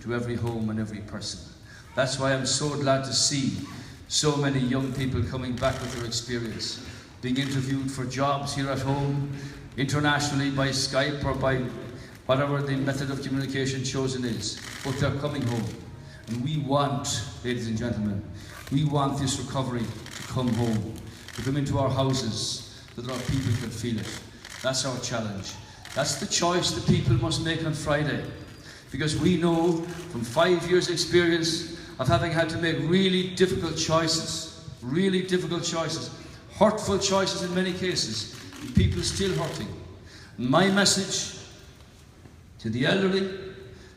to every home and every person. That's why I'm so glad to see so many young people coming back with their experience, being interviewed for jobs here at home, internationally by Skype or by whatever the method of communication chosen is, but they're coming home. And we want, ladies and gentlemen, we want this recovery to come home, to come into our houses, so that our people can feel it. That's our challenge. That's the choice the people must make on Friday. Because we know from 5 years' experience of having had to make really difficult choices, hurtful choices in many cases, and people still hurting. My message to the elderly,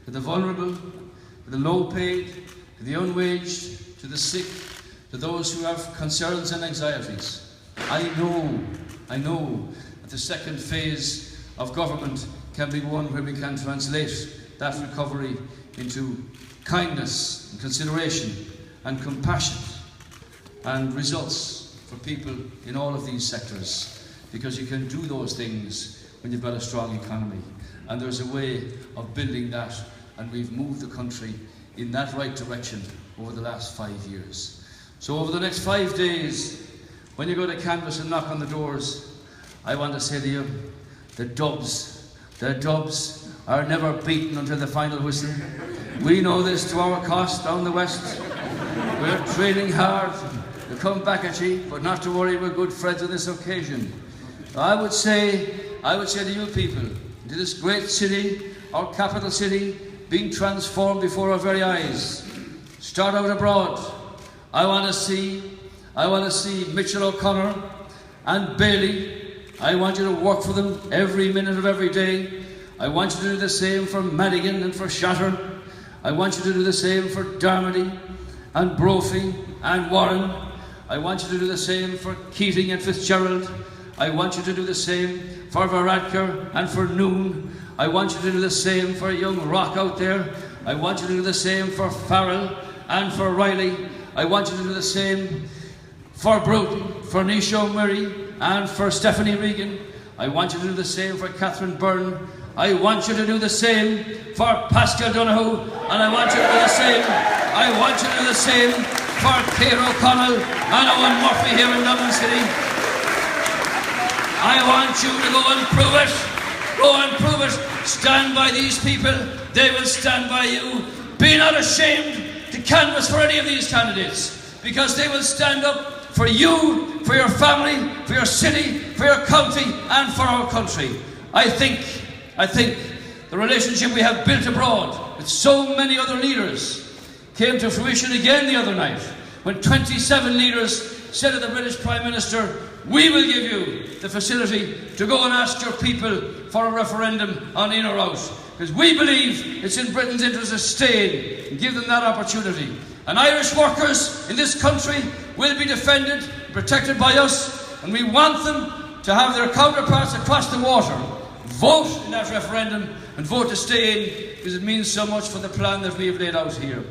to the vulnerable, to the low paid, to the unwaged, to the sick, to those who have concerns and anxieties. I know that the second phase of government can be one where we can translate that recovery into kindness and consideration and compassion and results for people in all of these sectors, because you can do those things when you've got a strong economy. And there's a way of building that, and we've moved the country in that right direction over the last 5 years. So over the next 5 days, when you go to canvass and knock on the doors, I want to say to you, the dubs are never beaten until the final whistle. We know this to our cost down the west. We're training hard to come back at you, but not to worry, we're good friends on this occasion. I would say to you people, to this great city, our capital city, being transformed before our very eyes. Start out abroad. I want to see Mitchell O'Connor and Bailey. I want you to work for them every minute of every day. I want you to do the same for Madigan and for Shatter. I want you to do the same for Dermody and Brophy and Warren. I want you to do the same for Keating and Fitzgerald. I want you to do the same for Varadkar and for Noon. I want you to do the same for young Rock out there. I want you to do the same for Farrell and for Riley. I want you to do the same for Bruton, for Nisho Murray and for Stephanie Regan. I want you to do the same for Catherine Byrne. I want you to do the same for Pascal Donoghue, and I want you to do the same. I want you to do the same for Claire O'Connell and Owen Murphy here in Dublin City. I want you to go and prove it. Go and prove it. Stand by these people. They will stand by you. Be not ashamed to canvass for any of these candidates, because they will stand up for you, for your family, for your city, for your county, and for our country. I think the relationship we have built abroad with so many other leaders came to fruition again the other night, when 27 leaders said to the British Prime Minister, we will give you the facility to go and ask your people for a referendum on in or out, because we believe it's in Britain's interest to stay and give them that opportunity. And Irish workers in this country will be defended, protected by us, and we want them to have their counterparts across the water vote in that referendum and vote to stay in, because it means so much for the plan that we have laid out here.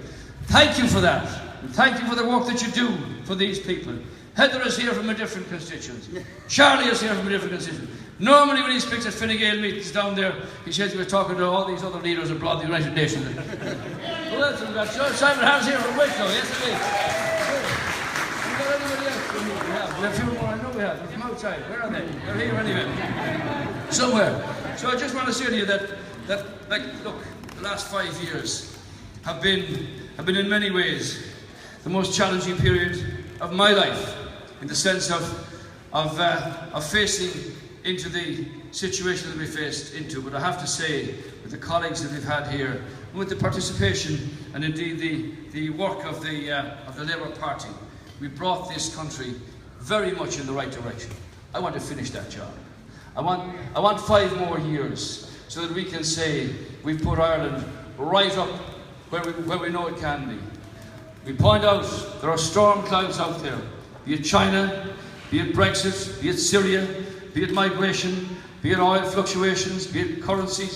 Thank you for that, and thank you for the work that you do for these people. Heather is here from a different constituency. Charlie is here from a different constituency. Normally when he speaks at Fine Gael meetings down there, he says he was talking to all these other leaders abroad, the United Nations. Who else have we got? Simon Harris here from Wicklow, yes indeed. Have we got anybody else? We have a few more, I know we have. They're from outside. Where are they? They're here anyway. Somewhere. So I just want to say to you that look, the last 5 years have been in many ways the most challenging period of my life, in the sense of facing into the situation that we faced into. But I have to say, with the colleagues that we've had here, and with the participation and indeed the work of the Labour Party, we brought this country very much in the right direction. I want to finish that job. I want 5 more years, so that we can say we've put Ireland right up where we know it can be. We point out there are storm clouds out there, be it China, be it Brexit, be it Syria, be it migration, be it oil fluctuations, be it currency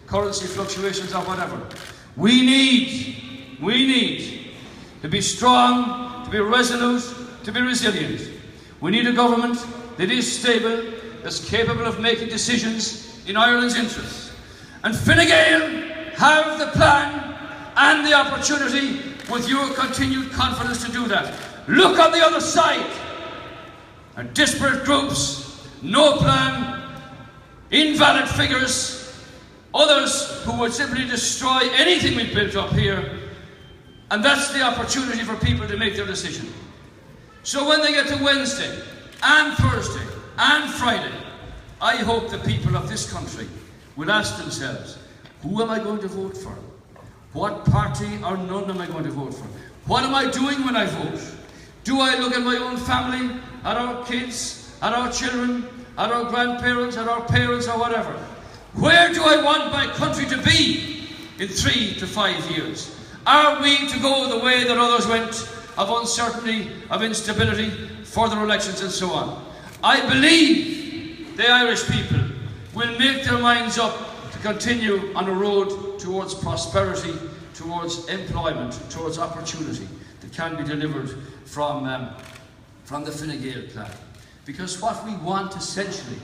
fluctuations or whatever. We need to be strong, to be resolute, to be resilient. We need a government that is stable, that's capable of making decisions in Ireland's interests. And Fine Gael have the plan and the opportunity with your continued confidence to do that. Look on the other side. And disparate groups, no plan, invalid figures, others who would simply destroy anything we've built up here. And that's the opportunity for people to make their decision. So when they get to Wednesday and Thursday and Friday, I hope the people of this country will ask themselves, who am I going to vote for? What party or none am I going to vote for? What am I doing when I vote? Do I look at my own family, at our kids, at our children, at our grandparents, at our parents, or whatever? Where do I want my country to be in 3 to 5 years? Are we to go the way that others went, of uncertainty, of instability, further elections and so on? I believe the Irish people will make their minds up to continue on a road towards prosperity, towards employment, towards opportunity that can be delivered from the Fine Gael plan. Because what we want essentially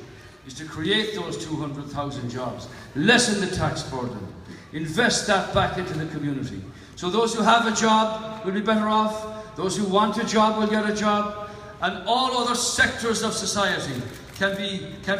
is to create those 200,000 jobs, lessen the tax burden, invest that back into the community. So those who have a job will be better off, those who want a job will get a job, and all other sectors of society can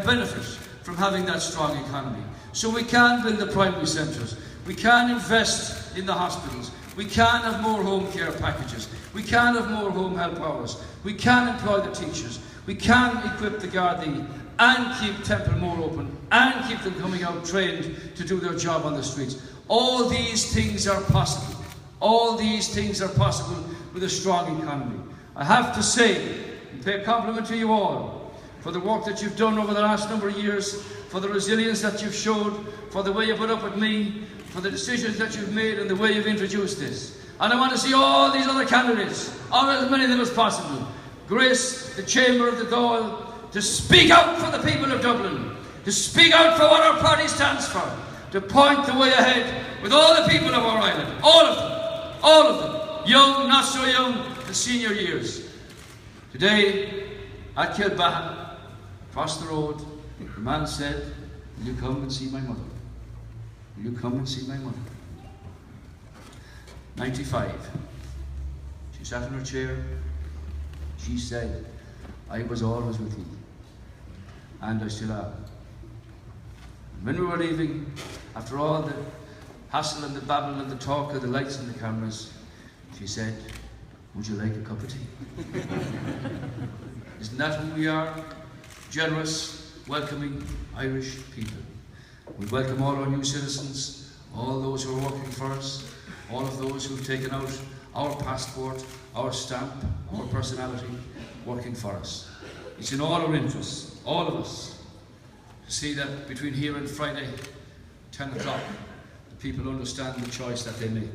benefit from having that strong economy. So we can build the primary centres, we can invest in the hospitals, we can have more home care packages, we can have more home help hours, we can employ the teachers, we can equip the Gardaí and keep Temple more open and keep them coming out trained to do their job on the streets. All these things are possible. All these things are possible with a strong economy. I have to say, and pay a compliment to you all for the work that you've done over the last number of years, for the resilience that you've showed, for the way you put up with me, for the decisions that you've made and the way you've introduced this. And I want to see all these other candidates, or as many of them as possible, grace the chamber of the Dáil to speak out for the people of Dublin, to speak out for what our party stands for, to point the way ahead with all the people of our island, all of them, young, not so young, the senior years. Today, at Kilbahan, across the road, the man said, "Will you come and see my mother? Will you come and see my mother?" 95. She sat in her chair. She said, "I was always with you, and I still am." When we were leaving, after all the hassle and the babble and the talk of the lights and the cameras, she said, "Would you like a cup of tea?" Isn't that who we are? Generous, welcoming Irish people. We welcome all our new citizens, all those who are working for us, all of those who have taken out our passport, our stamp, our personality, working for us. It's in all our interests, all of us, to see that between here and Friday, 10 o'clock, the people understand the choice that they make.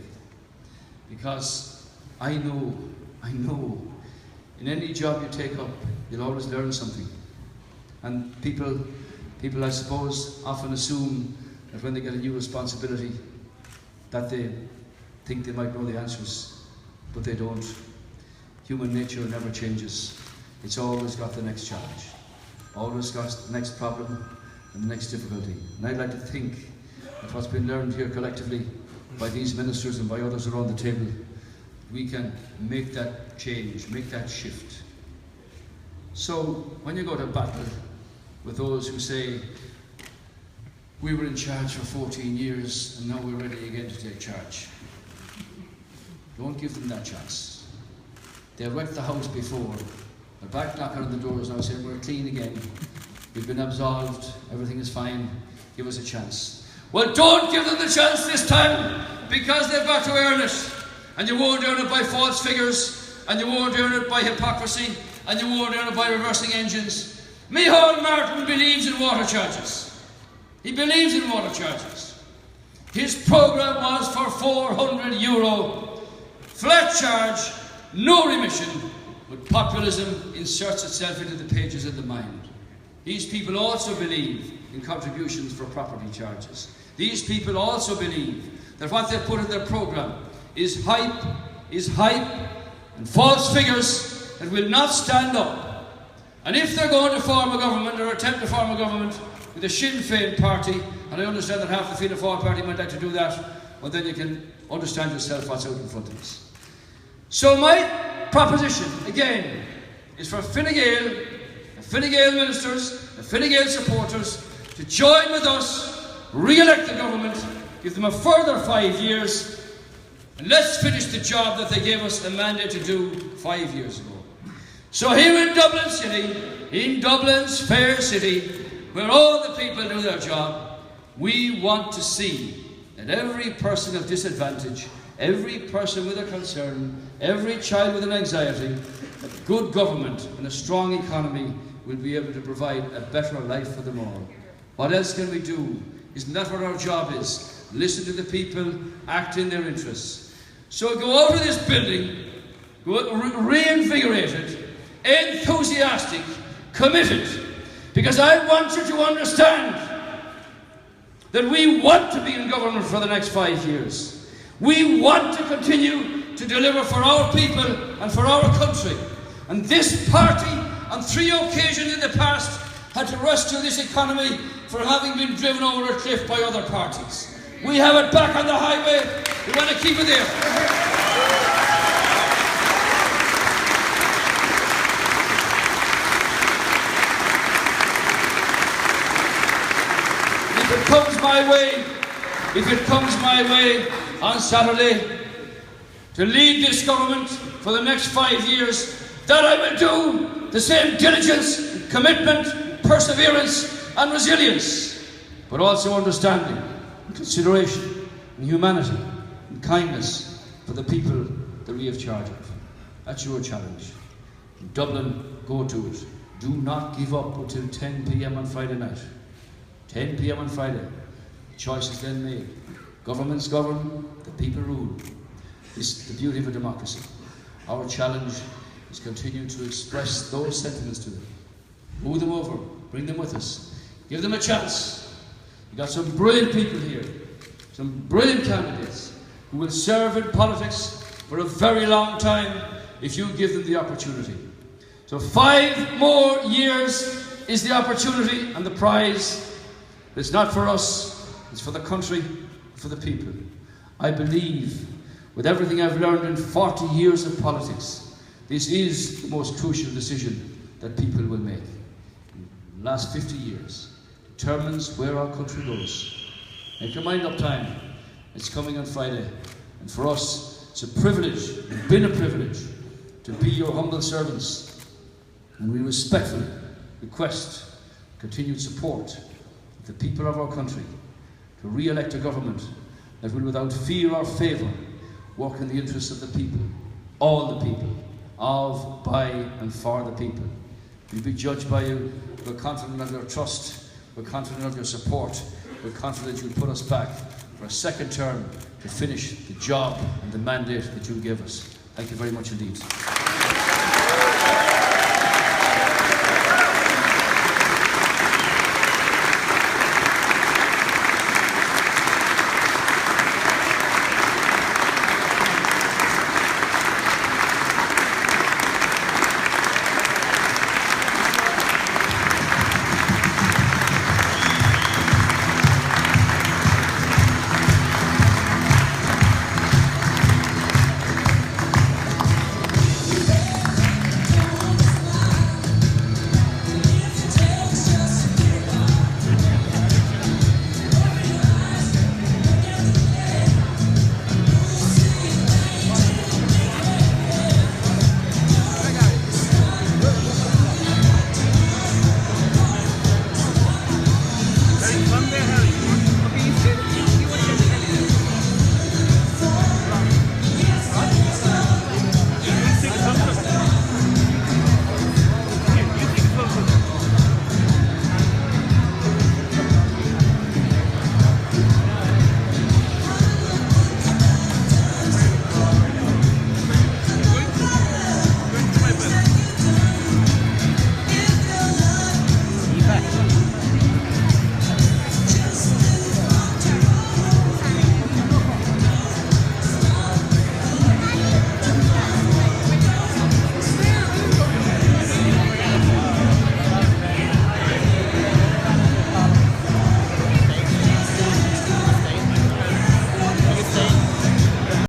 Because I know, in any job you take up, you'll always learn something. And people I suppose often assume that when they get a new responsibility that they think they might know the answers, but they don't. Human nature never changes. It's always got the next challenge, always got the next problem and the next difficulty. And I'd like to think that what's been learned here collectively by these ministers and by others around the table, we can make that change, make that shift. So when you go to battle with those who say, "We were in charge for 14 years and now we're ready again to take charge," don't give them that chance. They wrecked the house before. They're back knocking on the doors now saying, "We're clean again. We've been absolved. Everything is fine. Give us a chance." Well, don't give them the chance this time, because they've got to earn it. And you won't earn it by false figures, and you won't earn it by hypocrisy, and you won't earn it by reversing engines. Micheál Martin believes in water charges. He believes in water charges. His programme was for €400, flat charge, no remission, but populism inserts itself into the pages of the mind. These people also believe in contributions for property charges. These people also believe that what they've put in their programme is hype, and false figures that will not stand up. And if they're going to form a government, or attempt to form a government with the Sinn Féin party, and I understand that half the Fianna Fáil party might like to do that, well, then you can understand yourself what's out in front of us. So my proposition, again, is for Fine Gael, the Fine Gael ministers, the Fine Gael supporters, to join with us, re-elect the government, give them a further 5 years, and let's finish the job that they gave us the mandate to do 5 years ago. So here in Dublin City, in Dublin's fair city, where all the people do their job, we want to see that every person of disadvantage, every person with a concern, every child with an anxiety, that good government and a strong economy will be able to provide a better life for them all. What else can we do? Isn't that what our job is? Listen to the people, act in their interests. So go out of this building, go reinvigorated, enthusiastic, committed, because I want you to understand that we want to be in government for the next 5 years. We want to continue to deliver for our people and for our country. And this party, on 3 occasions in the past, had to rescue this economy from having been driven over a cliff by other parties. We have it back on the highway. We want to keep it there. If it comes my way on Saturday to lead this government for the next 5 years, that I will do the same diligence, commitment, perseverance and resilience, but also understanding and consideration and humanity and kindness for the people that we have charge of. That's your challenge. In Dublin, go to it. Do not give up until 10 p.m. on Friday night. 10 p.m. on Friday. Choices then made. Governments govern, the people rule. This is the beauty of a democracy. Our challenge is continue to express those sentiments to them. Move them over, bring them with us. Give them a chance. We've got some brilliant people here, some brilliant candidates who will serve in politics for a very long time if you give them the opportunity. So 5 more years is the opportunity and the prize. It's not for us, it's for the country, for the people. I believe, with everything I've learned in 40 years of politics, this is the most crucial decision that people will make. In the last 50 years determines where our country goes. Make your mind up time. It's coming on Friday. And for us, it's a privilege, it's been a privilege, to be your humble servants. And we respectfully request continued support of the people of our country to re-elect a government that will, without fear or favour, work in the interests of the people, all the people, of, by and for the people. We'll be judged by you. We're confident of your trust. We're confident of your support. We're confident you'll put us back for a second term to finish the job and the mandate that you gave us. Thank you very much indeed.